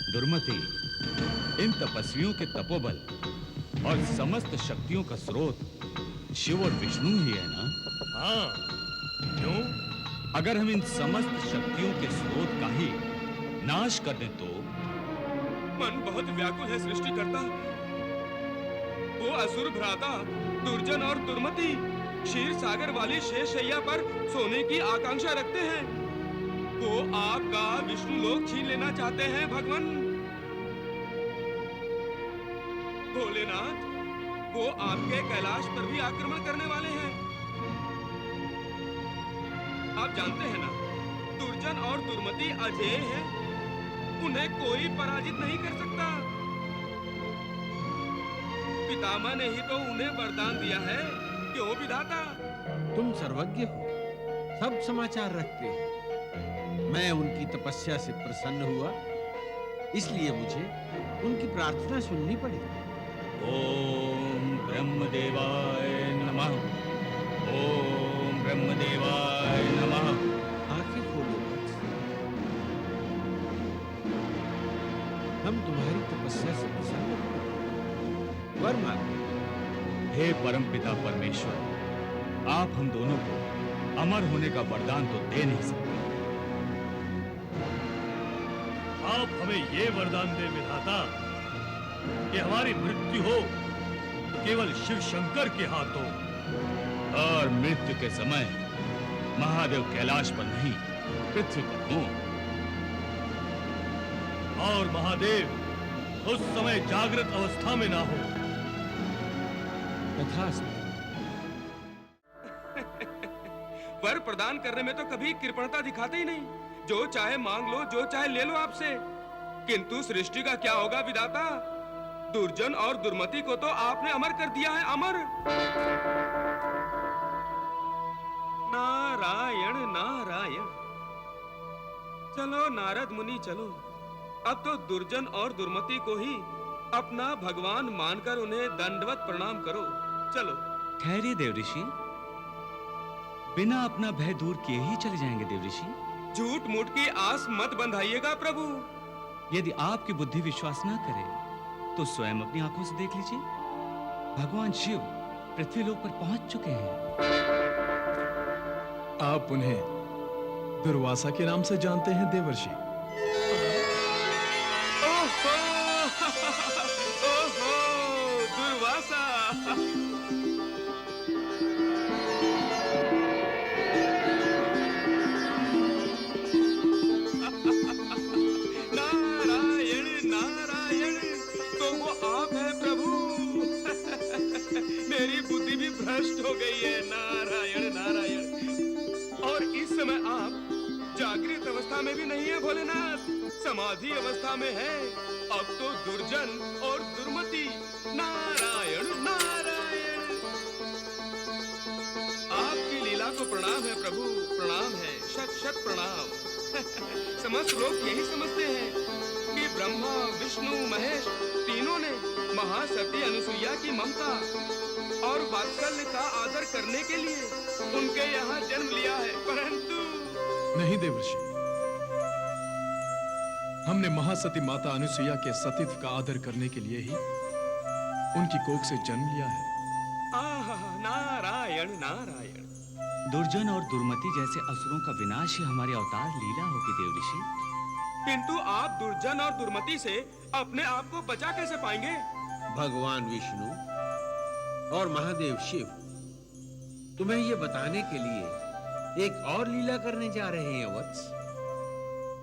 दुर्मति, इन तपस्वियों के तपोबल और समस्त शक्तियों का स्रोत शिव और विष्णु ही है ना? हाँ। क्यों? अगर हम इन समस्त शक्तियों के स्रोत का ही नाश कर दें तो? मन बहुत व्याकुल है सृष्टिकर्ता। वो असुर भ्राता दुर्जन और दुर्मति क्षीर सागर वाली शेषशैया पर सोने की आकांक्षा रखते हैं। वो आपका विष्णु लोक छीन लेना चाहते हैं भगवान। भोलेनाथ, वो आपके कैलाश पर भी आक्रमण करने वाले हैं। आप जानते हैं ना, दुर्जन और दुर्मति अजेय हैं, उन्हें कोई पराजित नहीं कर सकता। पितामह ने ही तो उन्हें वरदान दिया है, क्यों विधाता? तुम सर्वज्ञ हो, सब समाचार रखते हो। मैं उनकी तपस्या से प्रसन्न हुआ, इसलिए मुझे उनकी प्रार्थना सुननी पड़ी। ओम ब्रह्मदेवाय नमः। ओम ब्रह्मदेवाय नमः। आंखें खोलो वत्स। हम तुम्हारी तपस्या से प्रसन्न हुए। वर मांगो। हे परमपिता परमेश्वर, आप हम दोनों को अमर होने का वरदान तो दे नहीं सकते। आप हमें ये वरदान दे विधाता कि हमारी मृत्यु हो तो केवल शिव शंकर के हाथों, और मृत्यु के समय महादेव कैलाश पर नहीं पृथ्वी पर हो। और महादेव उस समय जागृत अवस्था में ना हो। तथास्तु। वर प्रदान करने में तो कभी कृपणता दिखाते ही नहीं। जो चाहे मांग लो, जो चाहे ले लो आपसे। किंतु सृष्टि का क्या होगा विधाता? दुर्जन और दुर्मति को तो आपने अमर कर दिया है, अमर। नारायण नारायण। चलो नारद मुनि चलो, अब तो दुर्जन और दुर्मति को ही अपना भगवान मानकर उन्हें दंडवत प्रणाम करो। चलो। ठहरिए देव ऋषि, बिना अपना भय दूर किए ही चले जाएंगे देव ऋषि। झूठ मूठ की आस मत बंधाइएगा प्रभु। यदि आपकी बुद्धि विश्वास ना करे तो स्वयं अपनी आंखों से देख लीजिए, भगवान शिव पृथ्वी लोक पर पहुंच चुके हैं। आप उन्हें दुर्वासा के नाम से जानते हैं देवर्षि? ओहो, ओहो, दुर्वासा। नारायण नारायण, तो वो आप हैं प्रभु। मेरी बुद्धि भी भ्रष्ट हो गई है। नारायण नारायण। और इस समय आप जागृत अवस्था में भी नहीं है भोलेनाथ, समाधि अवस्था में है। अब तो दुर्जन और दुर्मति। नारायण नारायण। आपकी लीला को प्रणाम है प्रभु, प्रणाम है, शत शत प्रणाम। समस्त लोग यही समझते हैं कि ब्रह्मा विष्णु महेश तीनों ने महासती अनुसुईया की ममता और वात्सल्य का आदर करने के लिए उनके यहाँ जन्म लिया है, परंतु नहीं देवर्षि, हमने महासती माता अनुसुईया के सतीत्व का आदर करने के लिए ही उनकी कोख से जन्म लिया है। आहा, नारायण नारायण। दुर्जन और दुर्मति जैसे असुरों का विनाश ही हमारी अवतार लीला होगी देव ऋषि। किंतु आप दुर्जन और दुर्मति से अपने आप को बचा कैसे पाएंगे? भगवान विष्णु और महादेव शिव तुम्हें ये बताने के लिए एक और लीला करने जा रहे हैं वत्स।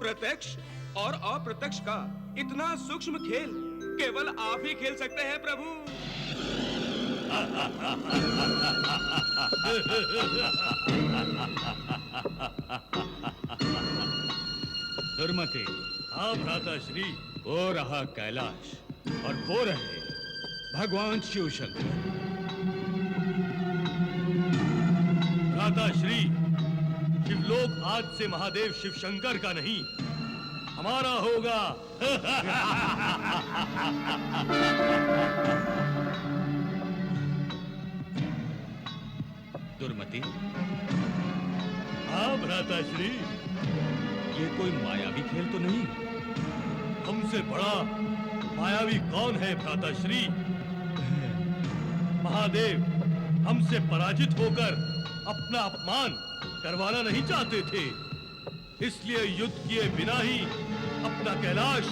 प्रत्यक्ष और अप्रत्यक्ष का इतना सूक्ष्म खेल केवल आप ही खेल सकते हैं प्रभु। दुर्मति, हाँ भ्राता श्री। वो रहा कैलाश और वो रहे भगवान शिव शंकर। भ्राता श्री, शिवलोक आज से महादेव शिव शंकर का नहीं, हमारा होगा। दुर्मति, हाँ भ्राताश्री, ये कोई मायावी खेल तो नहीं? हमसे बड़ा मायावी कौन है भ्राताश्री? महादेव हमसे पराजित होकर अपना अपमान करवाना नहीं चाहते थे, इसलिए युद्ध किए बिना ही अपना कैलाश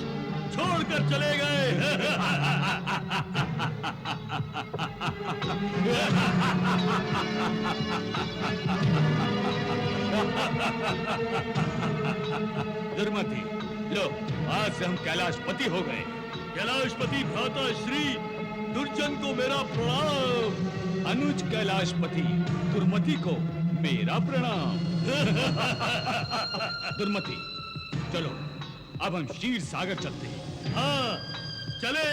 छोड़कर चले गए। दुर्मति, लो, आज से हम कैलाशपति हो गए। कैलाशपति भ्राता श्री दुर्जन को मेरा प्रणाम। अनुज कैलाशपति दुर्मति को मेरा प्रणाम। दुर्मति, चलो अब हम क्षीर सागर चलते हैं। हाँ चले।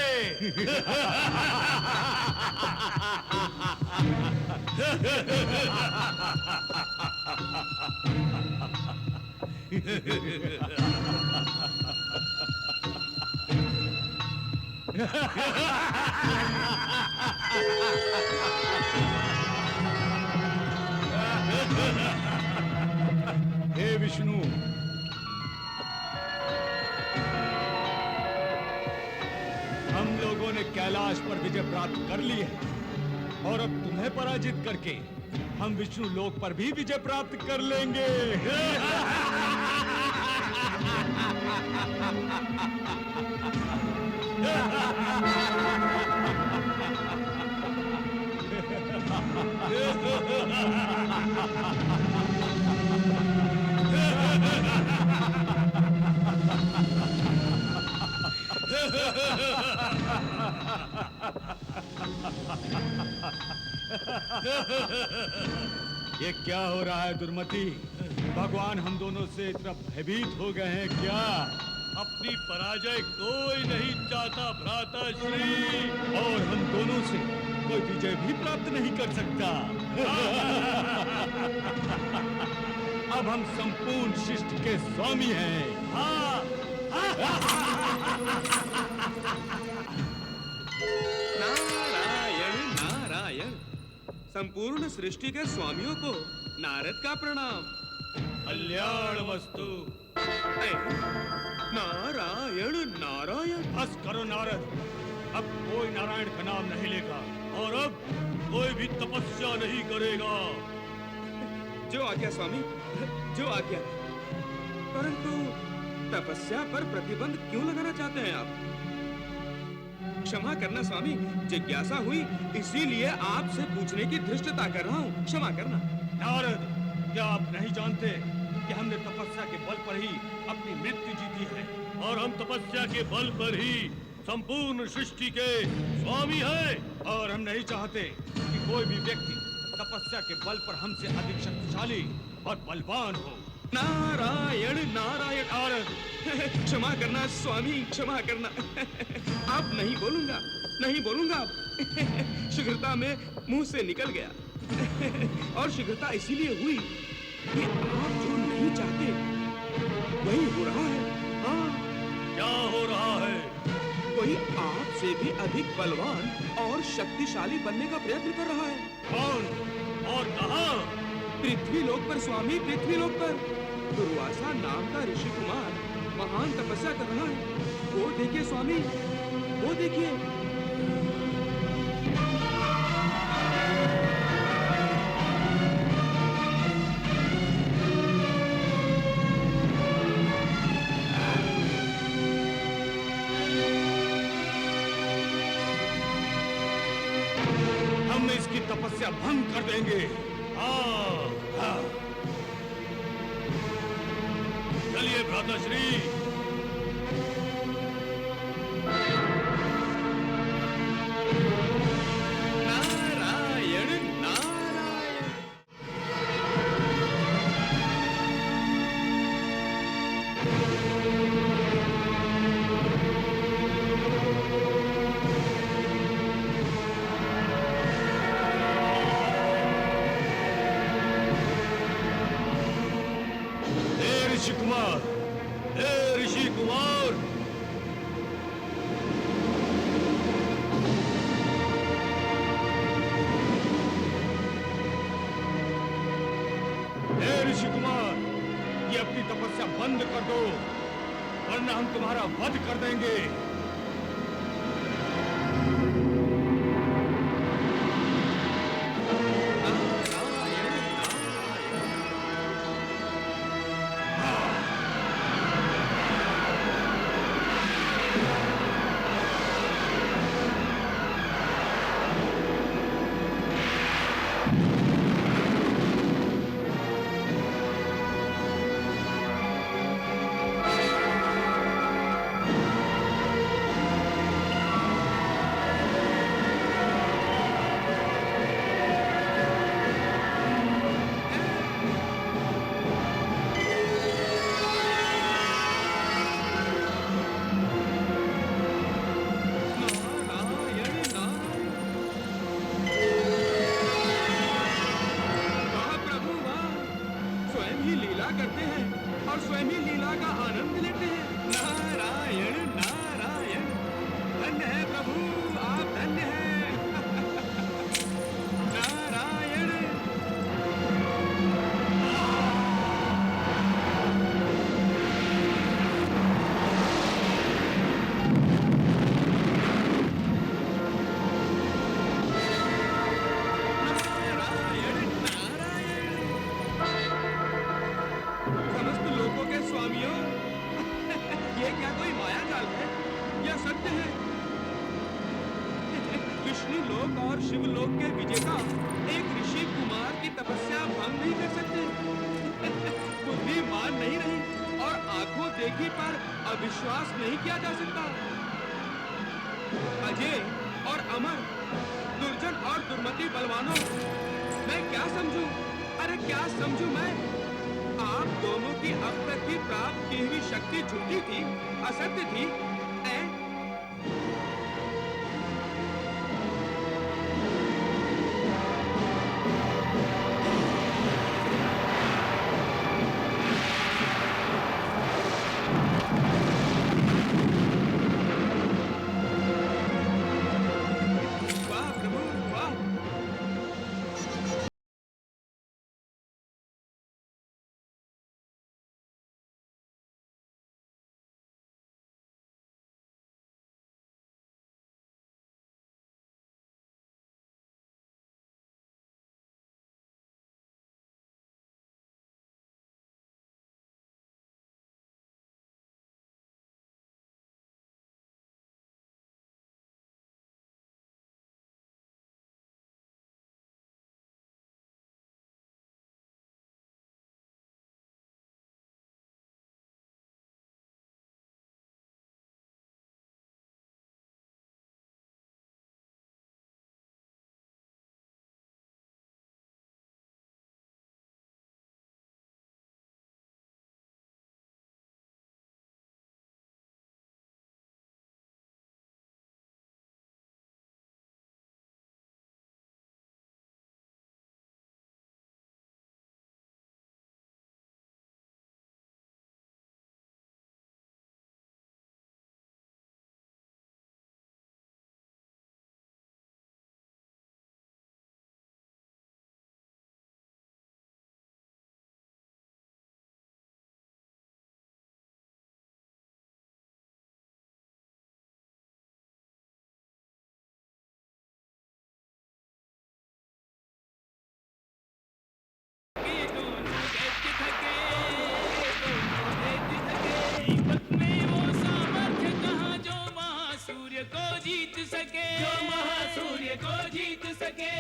हे विष्णु, हम लोगों ने कैलाश पर विजय प्राप्त कर ली है और अब तुम्हें पराजित करके हम विष्णु लोक पर भी विजय प्राप्त कर लेंगे। ये क्या हो रहा है दुर्मति? भगवान हम दोनों से इतना भयभीत हो गए हैं क्या? अपनी पराजय कोई नहीं चाहता भ्राता श्री, और हम दोनों से कोई विजय भी प्राप्त नहीं कर सकता। अब हम संपूर्ण शिष्ट के स्वामी हैं। हाँ। नारायण नारायण, संपूर्ण सृष्टि के स्वामियों को नारद का प्रणाम। कल्याण वस्तु। नारायण नारायण। बस करो नारद, अब कोई नारायण का नाम नहीं लेगा और अब कोई भी तपस्या नहीं करेगा। जो आज्ञा स्वामी, जो आज्ञा। परंतु तपस्या पर प्रतिबंध क्यों लगाना चाहते हैं आप? क्षमा करना स्वामी, जिज्ञासा हुई इसीलिए आपसे पूछने की धृष्टता कर रहा हूँ, क्षमा करना। नारद, क्या आप नहीं जानते कि हमने तपस्या के बल पर ही अपनी मृत्यु जीती है? और हम तपस्या के बल पर ही संपूर्ण सृष्टि के स्वामी हैं। और हम नहीं चाहते कि कोई भी व्यक्ति तपस्या के बल पर हमसे अधिक शक्तिशाली और बलवान हो। नारायण नारायण। नारद, क्षमा करना स्वामी, क्षमा करना। अब नहीं बोलूंगा, नहीं बोलूंगा अब। शीघ्रता में मुंह से निकल गया। और शीघ्रता इसीलिए हुई कि आप जो नहीं चाहते वही हो रहा है। हाँ, क्या हो रहा है? कोई आपसे भी अधिक बलवान और शक्तिशाली बनने का प्रयत्न कर रहा है। कौन और कहां? पृथ्वी लोक पर स्वामी, पृथ्वी लोक पर दुर्वासा नाम का ऋषि कुमार महान तपस्या कर रहा है। वो देखिए स्वामी, वो देखिए। हम इसकी तपस्या भंग कर देंगे। हाँ। चलिए भ्राताश्री। नारायण नारायण। हे ऋषि कुमार, हे हे ऋषि कुमार, ये अपनी तपस्या बंद कर दो, वरना हम तुम्हारा वध कर देंगे। और शिवलोक के विजेता एक ऋषि कुमार की तपस्या भंग नहीं कर सकते। बुद्धिमान नहीं रही और आंखों देखी पर अविश्वास नहीं किया जा सकता। अजय और अमर, दुर्जन और दुर्मति बलवानों, मैं क्या समझूं? अरे क्या समझूं मैं? आप दोनों की अब तक की प्राप्त की हुई शक्ति झूठी थी, असत्य थी।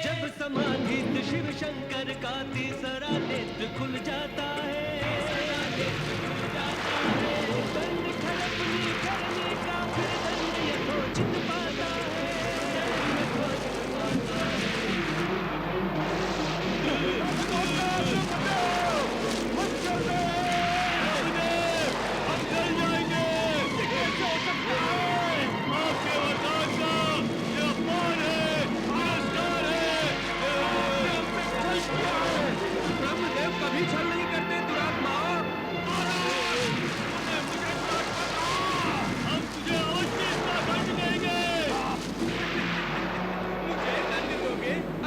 जब समाधित शिव शंकर का तीसरा नेत्र खुल जाता है, दंड खड़पनी करने का फिर दंड यथोचित पाता है।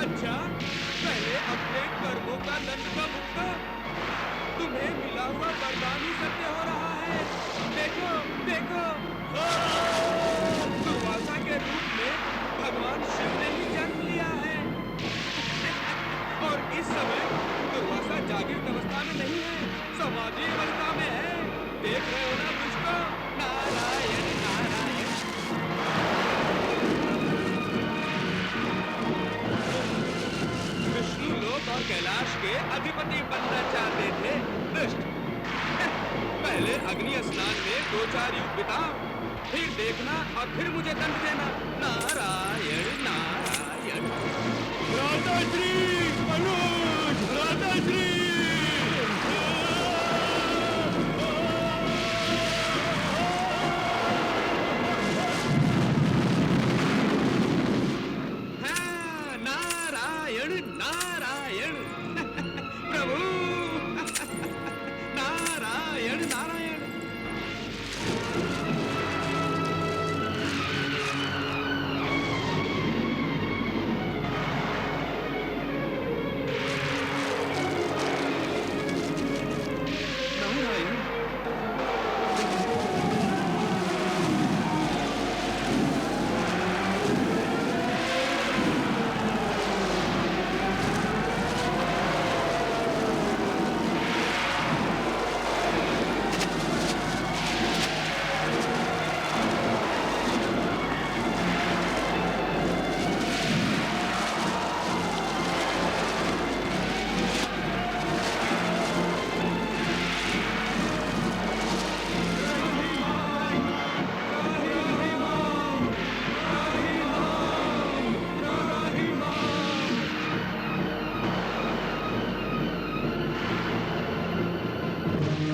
अच्छा, पहले अपने कर्मों का दंड का भुगतान, तुम्हें मिला हुआ वरदान ही सत्य हो रहा है। देखो देखो, दुर्वासा के रूप में भगवान शिव ने ही जन्म लिया है। और इस समय दुर्वासा जागृत अवस्था में नहीं है, समाधि अवस्था में है। देख रहे हो ना मुझको? नारायण नारायण। विष्णु लोक और कैलाश के अधिपति बनना चाहते थे दुष्ट। पहले अग्नि स्नान में 2-4 युग बिताओ, फिर देखना और फिर मुझे दंड देना। नारायण नारायण। भ्राताश्री मनोज, भ्राताश्री। हाँ, नारायण नारायण। प्रभु नारायण नारायण। नारायण।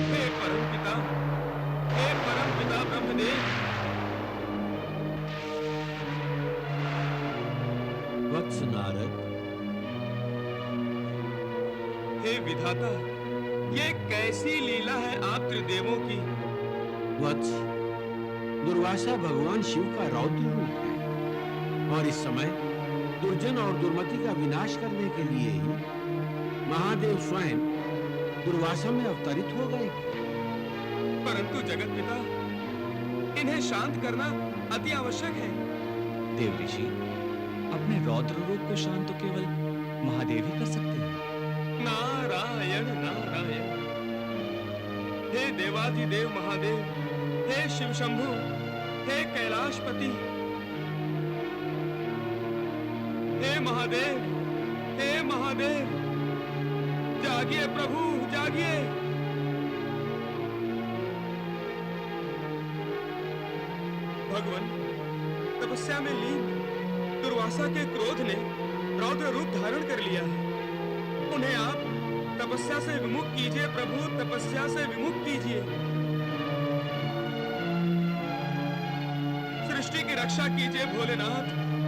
हे परमपिता, हे परमपिता ब्रह्मदेव। वत्स नारद, हे विधाता, ये कैसी लीला है आप त्रिदेवों की। वत्स, दुर्वासा भगवान शिव का रौद्र रूप है और इस समय दुर्जन और दुर्मति का विनाश करने के लिए ही महादेव स्वयं दुर्वासा में अवतरित हो गए। परंतु जगत पिता, इन्हें शांत करना अति आवश्यक है। देव ऋषि, अपने रौद्र रूप को शांत तो केवल महादेव ही कर सकते हैं। नारायण नारायण। हे देवाधिदेव महादेव, हे शिव शंभु, हे कैलाशपति, हे महादेव, हे महादेव, जागिए प्रभु जागिए। भगवान, तपस्या में लीन दुर्वासा के क्रोध ने रौद्र रूप धारण कर लिया है। उन्हें आप तपस्या से विमुख कीजिए प्रभु, तपस्या से विमुख कीजिए। सृष्टि की रक्षा कीजिए भोलेनाथ,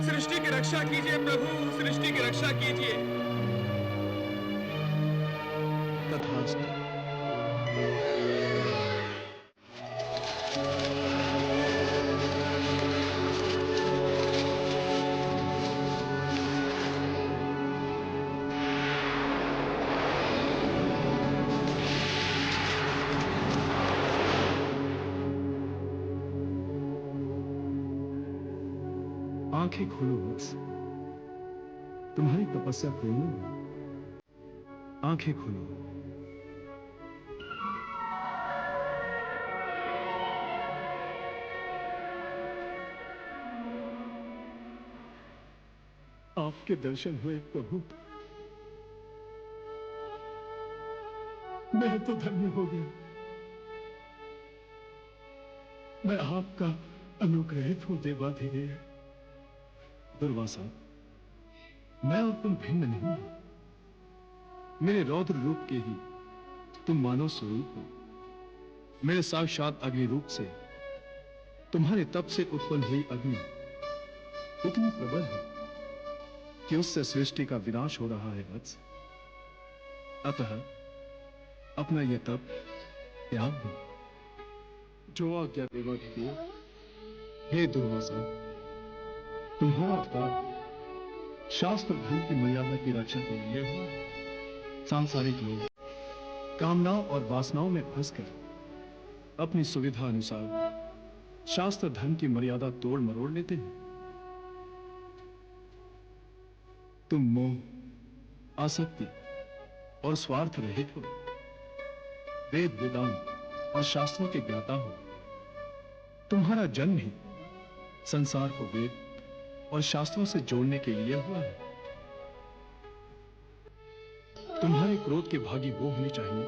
सृष्टि की रक्षा कीजिए प्रभु, सृष्टि की रक्षा कीजिए। तथास्तु। आंखें खोलो वत्स, तुम्हारी तपस्या पूर्ण हुई। आंखें खोलो। आपके दर्शन हुए प्रभु, मैं तो धन्य हो गया। मैं आपका अनुग्रहित हूं देवाधिदेव। दुर्वासा, मैं और तुम भिन्न नहीं हो। मेरे रौद्र रूप के ही तुम मानव स्वरूप हो। मेरे साक्षात अग्नि रूप से तुम्हारे तप से उत्पन्न हुई अग्नि इतनी प्रबल है कि उससे सृष्टि का विनाश हो रहा है वत्स। अतः अपना यह तप त्याग दो। जो आज्ञा देवाधिदेव। हे दुर्वासा, तुम्हारा तप शास्त्र धर्म की मर्यादा की रक्षा के लिए है। सांसारिक लोग कामनाओं और वासनाओं में फंसकर अपनी सुविधा अनुसार शास्त्र धर्म की मर्यादा तोड़ मरोड़ लेते हैं। तुम मोह, आसक्ति और स्वार्थ रहित हो, वेद वेदांत और शास्त्रों के ज्ञाता हो। तुम्हारा जन्म ही संसार को वेद और शास्त्रों से जोड़ने के लिए हुआ है। तुम्हारे क्रोध के भागी वो होने चाहिए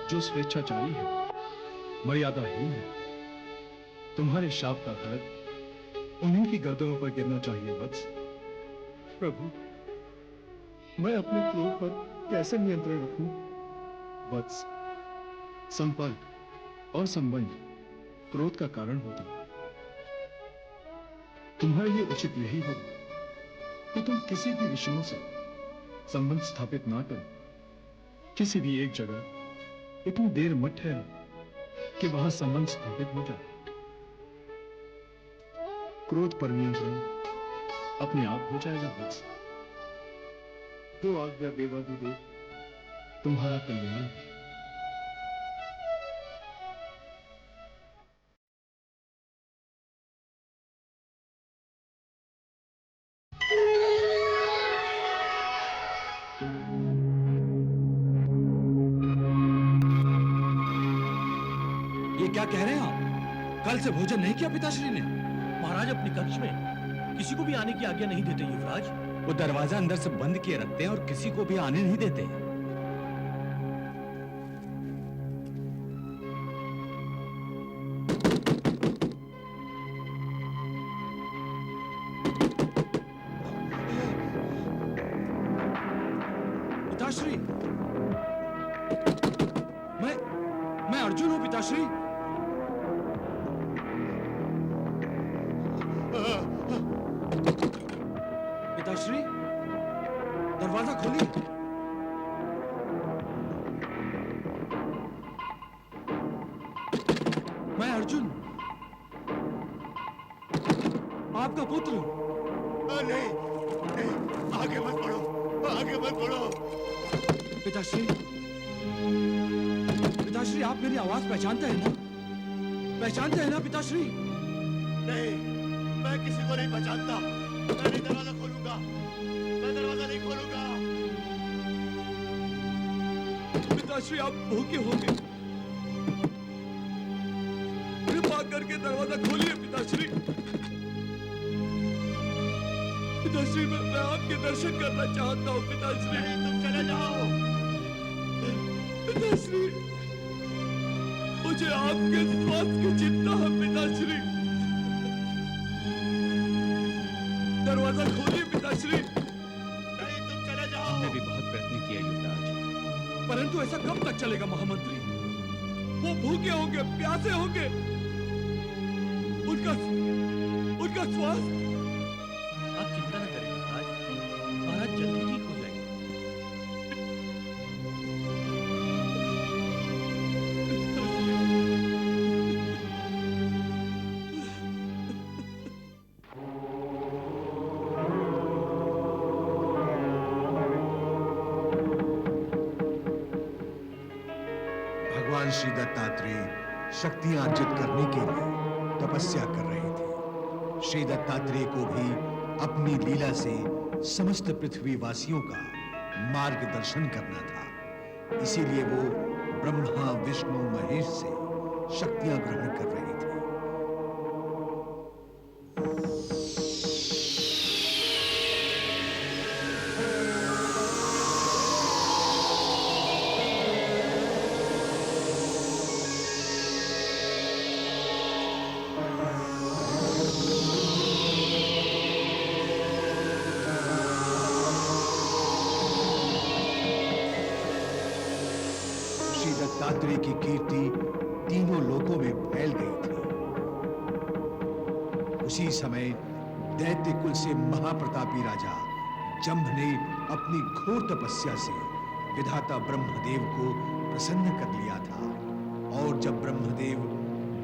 जो स्वेच्छाचारी है, मर्यादाहीन है। तुम्हारे शाप का फर्क उन्हीं की गर्दनों पर गिरना चाहिए वत्स। प्रभु, मैं अपने क्रोध पर कैसे नियंत्रण रखूं? वत्स, संपर्क और संबंध क्रोध का कारण होते हैं। तुम्हारे लिए उचित यही हो कि तुम किसी भी विषयों से संबंध स्थापित ना करो। किसी भी एक जगह इतनी देर मत ठहरो कि वहां संबंध स्थापित हो जाए। क्रोध पर नियंत्रण अपने आप हो जाएगा वत्स। जो आज्ञा देवाधिदेव तुम्हारा कल्याण। ये क्या कह रहे हैं आप? कल से भोजन नहीं किया पिताश्री ने? महाराज अपने कक्ष में किसी को भी आने की आज्ञा नहीं देते युवराज। वो दरवाजा अंदर से बंद किए रखते हैं और किसी को भी आने नहीं देते। पिताश्री, मैं अर्जुन हूं पिताश्री। पिताश्री, दरवाजा खोलिए। मैं अर्जुन, आपका पुत्र। नहीं, आगे मत बढ़ो, आगे मत बढ़ो। पिताश्री, पिताश्री, आप मेरी आवाज पहचानते हैं ना? पहचानते हैं ना पिताश्री? नहीं, मैं किसी को नहीं पहचानता। मैं नहीं दरवाजा खोलूंगा, मैं दरवाजा नहीं खोलूंगा। पिताश्री, आप भूखे होंगे, कृपा करके दरवाजा खोलिए पिताश्री। पिताश्री, मैं आपके दर्शन करना चाहता हूँ पिताश्री। तुम चले जाओ। पिताश्री, मुझे आपके स्वास्थ्य की चिंता है पिताश्री। दरवाजा खोलिए पिताश्री। नहीं, तुम चले जाओ। हमने भी बहुत प्रयत्न किया युवराज, परंतु ऐसा कब तक चलेगा महामंत्री? वो भूखे होंगे, प्यासे होंगे, उनका स्वास्थ्य। आप चिंता न करें युवराज, महाराज जल्दी ठीक हो जाएंगे। भगवान श्री दत्तात्रेय शक्तियां अर्जित करने के लिए तपस्या कर रहे थे। श्री दत्तात्रेय को भी अपनी लीला से समस्त पृथ्वी वासियों का मार्गदर्शन करना था। इसीलिए वो ब्रह्मा, विष्णु, महेश से शक्तियां ग्रहण कर रहे थे। श्री दत्तात्रेय की कीर्ति तीनों लोकों में फैल गई थी। उसी समय दैत्य कुल से महाप्रतापी राजा जंभ ने अपनी घोर तपस्या से विधाता ब्रह्मदेव को प्रसन्न कर लिया था। और जब ब्रह्मदेव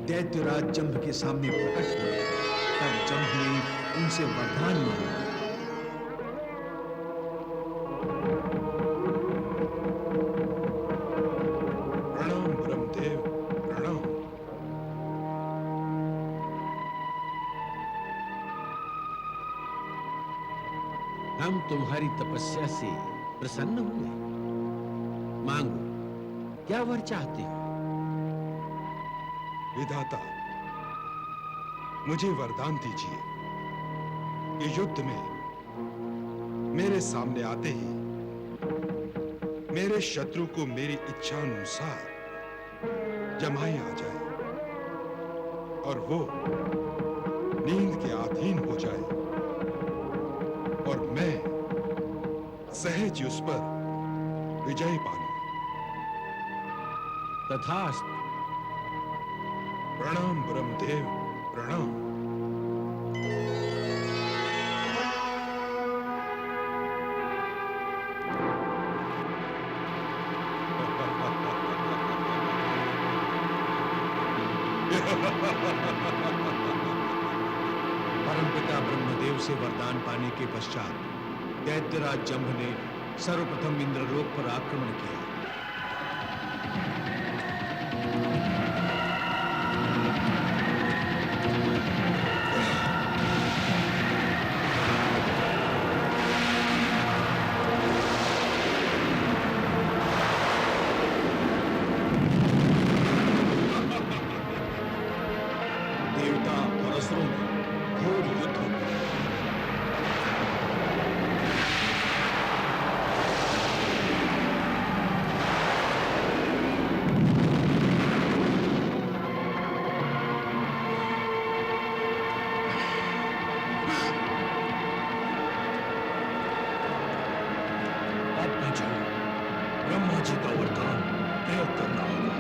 दैत्यराज जंभ के सामने प्रकट हुए, तब जंभ ने उनसे वरदान मांगा। तुम्हारी तपस्या से प्रसन्न हुए। मांगो, क्या वर चाहते हो? विधाता, मुझे वरदान दीजिए कि युद्ध में मेरे सामने आते ही मेरे शत्रु को मेरी इच्छा अनुसार जमाई आ जाए और वो नींद के अधीन हो जाए और मैं सहज उस पर विजय पाऊं। तथास्तु। प्रणाम ब्रह्मदेव, प्रणाम। परमपिता ब्रह्मदेव से वरदान पाने के पश्चात दैत्यराज जंभ ने सर्वप्रथम इंद्रलोक पर आक्रमण किया। देवता और असुरों में घोर युद्ध हो गया। अब मुझे ब्रह्मा जी का वरदान प्रयोग करना होगा।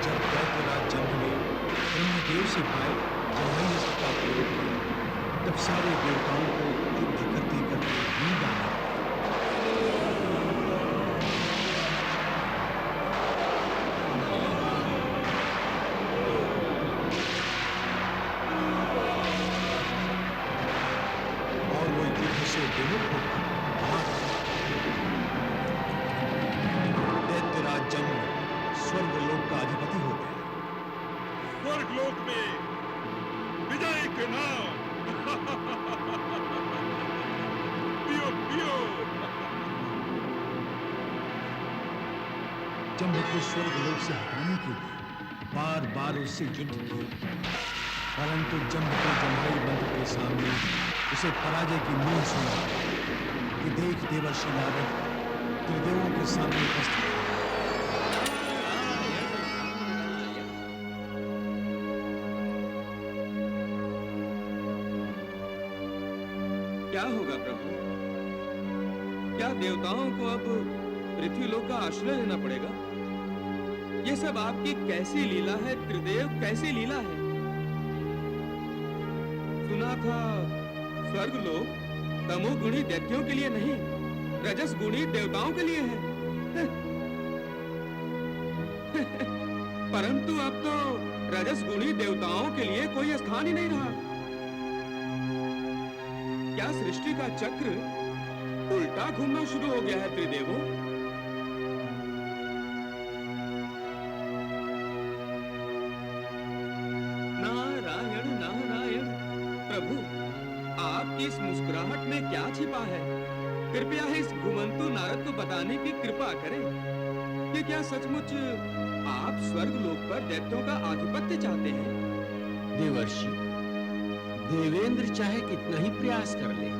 जब दैत्यराज जंभ ने ब्रह्मदेव से पाए जमाई का प्रयोग किया, तब सारे देवताओं को युद्ध करते करते नींद आ गई। और वो युद्ध से विमुख होकर भाग गए। दैत्यराज जंभ स्वर्गलोक का अधिपति हो गया। स्वर्गलोक में विजय के नाम पियो पियो। जंभ को स्वर्गलोक से हटाने के लिए बार बार उससे युद्ध किया, परंतु जंभ के जम्हाई मंत्र के सामने उसे पराजय की नींद सुना कि देख देवर्षि नारद त्रिदेवों के सामने उपस्थित हैं। क्या होगा प्रभु? क्या देवताओं को अब पृथ्वीलोक का आश्रय लेना पड़ेगा? ये सब आपकी कैसी लीला है त्रिदेव, कैसी लीला है? सुना था स्वर्गलोक तमोगुणी दैत्यों के लिए नहीं, रजस गुणी देवताओं के लिए है। परंतु अब तो रजस गुणी देवताओं के लिए कोई स्थान ही नहीं रहा। क्या सृष्टि का चक्र उल्टा घूमना शुरू हो गया है त्रिदेवों? नारायण नारायण। प्रभु, आपकी इस मुस्कुराहट में क्या छिपा है? कृपया इस घुमंतु नारद को बताने की कृपा करें कि क्या सचमुच आप स्वर्गलोक पर दैत्यों का आधिपत्य चाहते हैं? देवर्षि, देवेंद्र चाहे कितना ही प्रयास कर ले,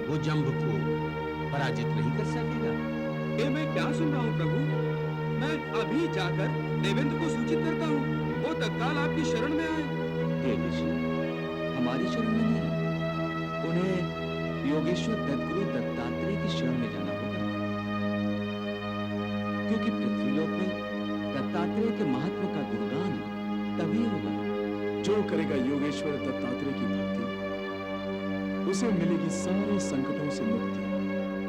वो जंभ को पराजित नहीं कर सकेगा। ये मैं क्या सुन रहा हूँ प्रभु? मैं अभी जाकर देवेंद्र को सूचित करता हूँ, वो तत्काल आपकी शरण में आए। देवर्षि, हमारी शरण में नहीं, उन्हें योगेश्वर दत्तगुरु दत्तात्रेय की शरण में जाना होगा, क्योंकि पृथ्वीलोक में दत्तात्रेय के महत्व का गुणगान तभी होगा। जो करेगा योगेश्वर दत्तात्रेय की भक्ति, उसे मिलेगी सारे संकटों से मुक्ति।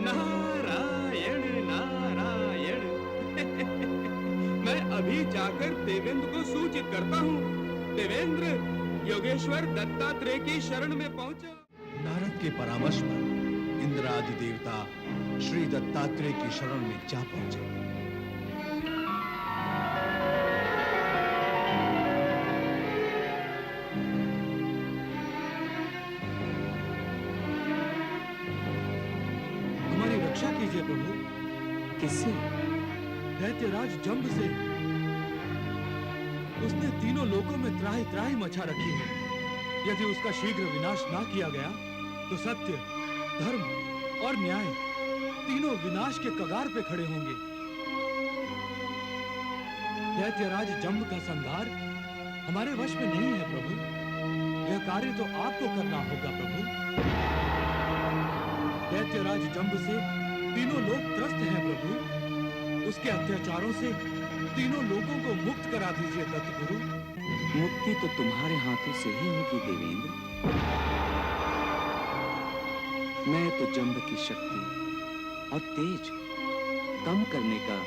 नारायण नारायण। मैं अभी जाकर देवेंद्र को सूचित करता हूँ। देवेंद्र, योगेश्वर दत्तात्रेय की शरण में पहुंचा। नारद के परामर्श पर इंद्र आदि देवता श्री दत्तात्रेय की शरण में जा पहुंचे। रक्षा कीजिए प्रभु। किससे? दैत्यराज जंब से। उसने तीनों लोकों में त्राही त्राही मचा रखी है। यदि उसका शीघ्र विनाश ना किया गया तो सत्य, धर्म और न्याय तीनों विनाश के कगार पे खड़े होंगे। दैत्यराज जंब का संहार हमारे वश में नहीं है प्रभु। यह कार्य तो आपको करना होगा प्रभु। दैत्यराज जंब से तीनों लोग त्रस्त हैं प्रभु। उसके अत्याचारों से तीनों लोगों को मुक्त करा दीजिए दत्तगुरु। मुक्ति तो तुम्हारे हाथों से ही होगी देवेंद्र। मैं तो जंब की शक्ति और तेज कम करने का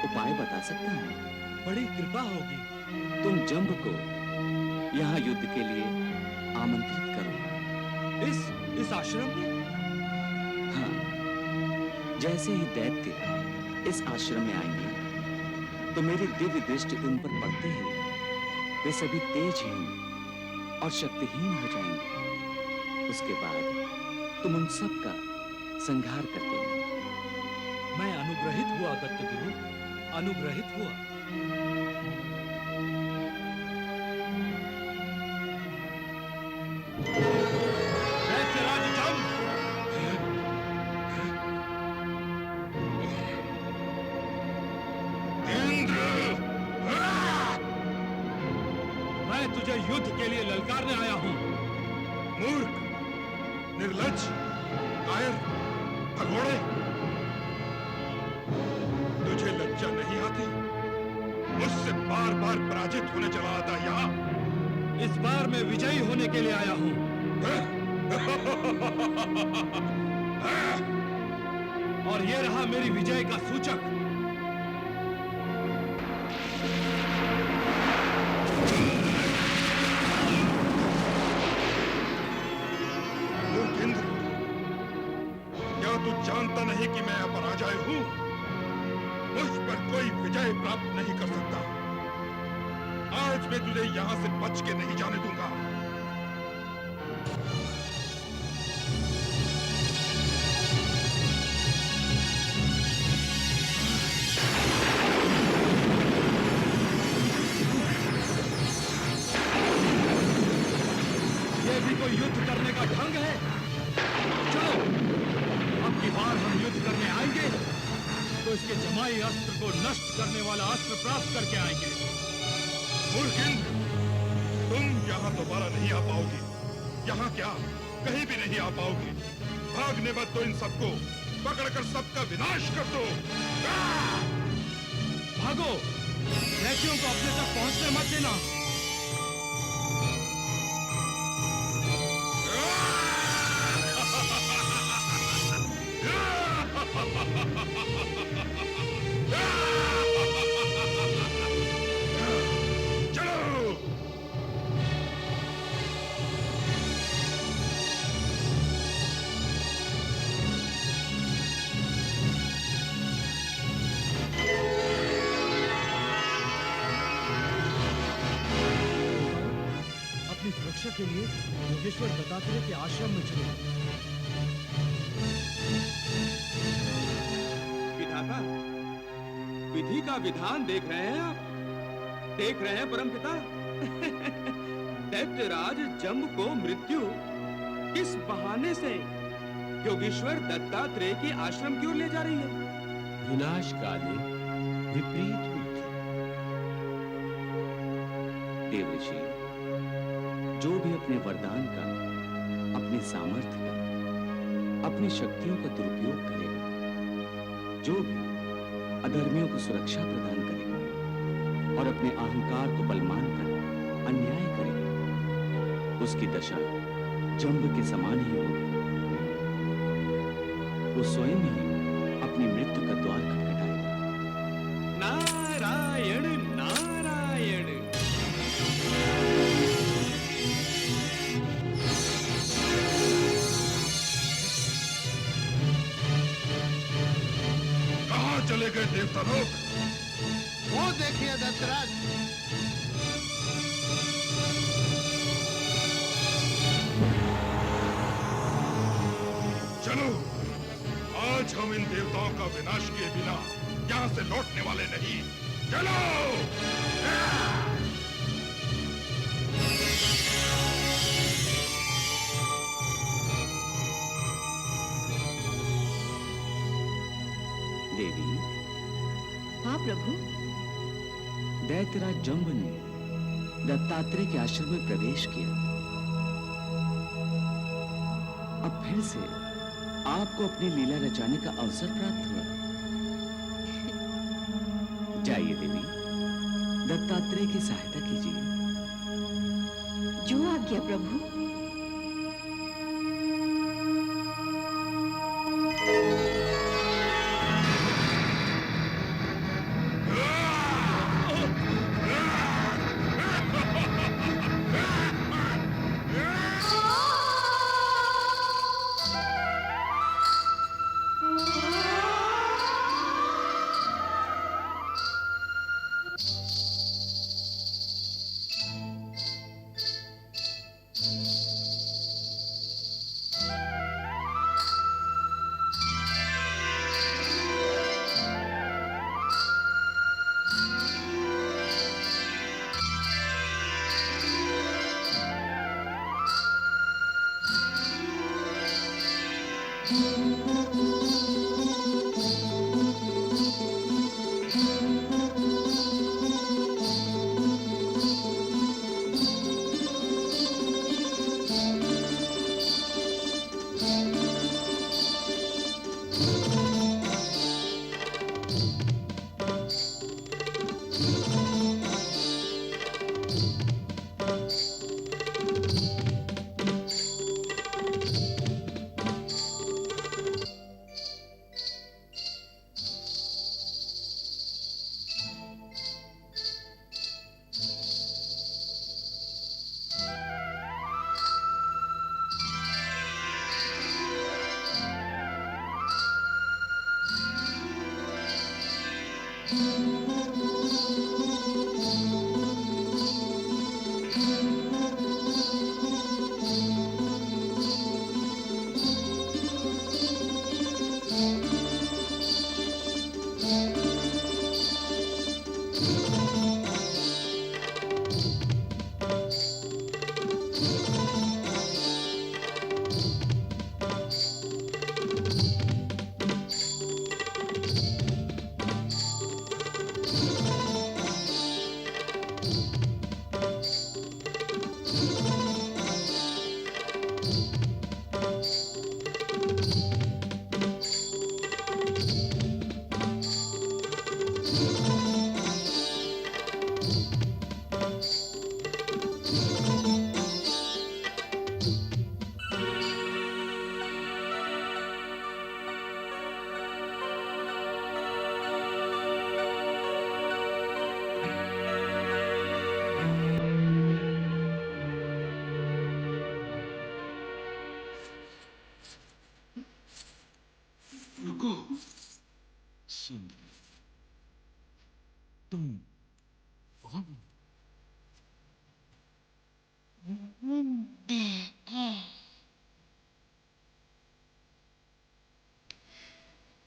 उपाय बता सकता हूँ। बड़ी कृपा होगी। तुम जंब को यहाँ युद्ध के लिए आमंत्रित करो। इस आश्रम में? हाँ, जैसे ही दैत्य इस आश्रम में आएंगे तो मेरी दिव्य दृष्टि उन पर पड़ते ही वे सभी तेजहीन और शक्तिहीन हो जाएंगे। उसके बाद तुम उन सब का संहार कर देना। मैं अनुग्रहित हुआ दत्तगुरु, अनुग्रहित हुआ। दैत्यराज जंब, मैं तुझे युद्ध के लिए ललकारने आया हूँ। मूर्ख, निर्लज्ज, कायर, भगोड़े, तुझे लज्जा नहीं आती? मुझसे बार बार पराजित होने चला आता यहाँ। इस बार मैं विजयी होने के लिए आया हूँ। और ये रहा मेरी विजय का सूचक। मूर्खेंद्र, क्या तू जानता नहीं कि मैं अपराजय हूँ? मुझ पर कोई विजय प्राप्त नहीं कर सकता। आज मैं तुझे यहाँ से बच के नहीं जाने दूंगा। ये भी कोई युद्ध करने का ढंग है? चलो, अब की बार हम युद्ध करने आएंगे तो इसके जमाई अस्त्र को नष्ट करने वाला अस्त्र प्राप्त करके आएंगे। मूर्खेंद्र, तुम यहाँ दोबारा नहीं आ पाओगी। यहाँ क्या, कहीं भी नहीं आ पाओगी। भागने मत दो इन सबको, पकड़कर सबका विनाश कर दो। भागो, दैत्यों को अपने तक पहुंचने मत देना। अपनी सुरक्षा के लिए योगेश्वर दत्तात्रेय के आश्रम में चलो। विधाता, विधि का विधान देख रहे हैं आप? देख रहे हैं परमपिता? दैत्यराज जंब को मृत्यु किस बहाने से योगेश्वर दत्तात्रेय के आश्रम की ओर ले जा रही है? विनाश काले विपरीत बुद्धि। देवऋषि, जो भी अपने वरदान का, अपने सामर्थ्य का, अपनी शक्तियों का दुरुपयोग करेगा, जो भी अधर्मियों को सुरक्षा प्रदान करेगा और अपने अहंकार को बलवान कर अन्याय करेगा, उसकी दशा जंब के समान ही होगी। वो स्वयं ही अपनी मृत्यु का द्वार खटखटाएगा। नारायण नारायण। कहाँ चले गए देवता लोग? वो देखिए दत्तराज। चलो, आज हम इन देवताओं का विनाश किए बिना यहाँ से लौटने वाले नहीं। चलो! देवी। हाँ प्रभु। दैत्यराज जंब ने दत्तात्रेय के आश्रम में प्रवेश किया। अब फिर से आपको अपनी लीला रचाने का अवसर प्राप्त हुआ। जाइए देवी, दत्तात्रेय की सहायता कीजिए। जो आज्ञा प्रभु।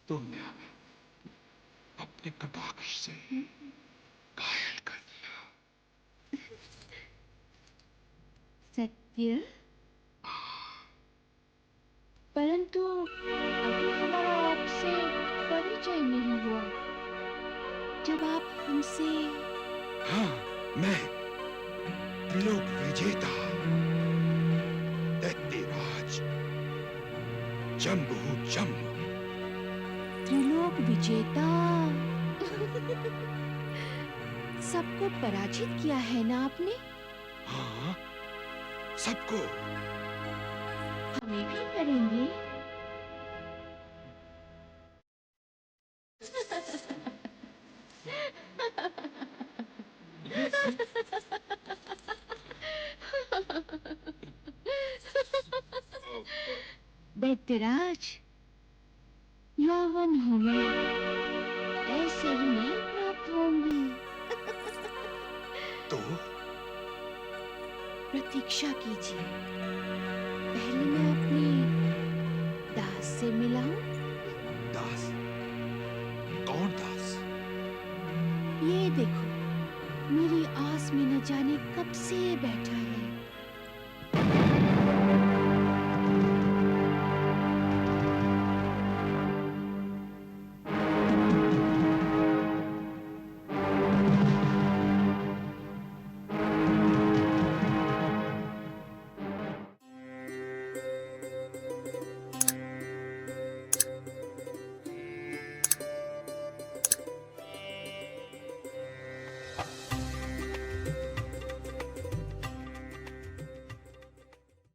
तुमने हमें अपने कटाक्ष से घायल कर दिया। सत्य? परंतु अभी हमारा आपसे परिचय नहीं हुआ। जब आप हमसे... हाँ, मैं त्रिलोक विजेता दैत्यराज जम्बू जम्ब। त्रिलोक विजेता। सबको पराजित किया है ना आपने? हाँ, सबको। हमें भी करेंगे? दैत्यराज, यौवन हूँ मैं, ऐसे ही नहीं प्राप्त होंगी। तो प्रतीक्षा कीजिए, पहले मैं अपने दास से मिलाऊं। दास? कौन दास? ये देखो, मेरी आस में न जाने कब से बैठा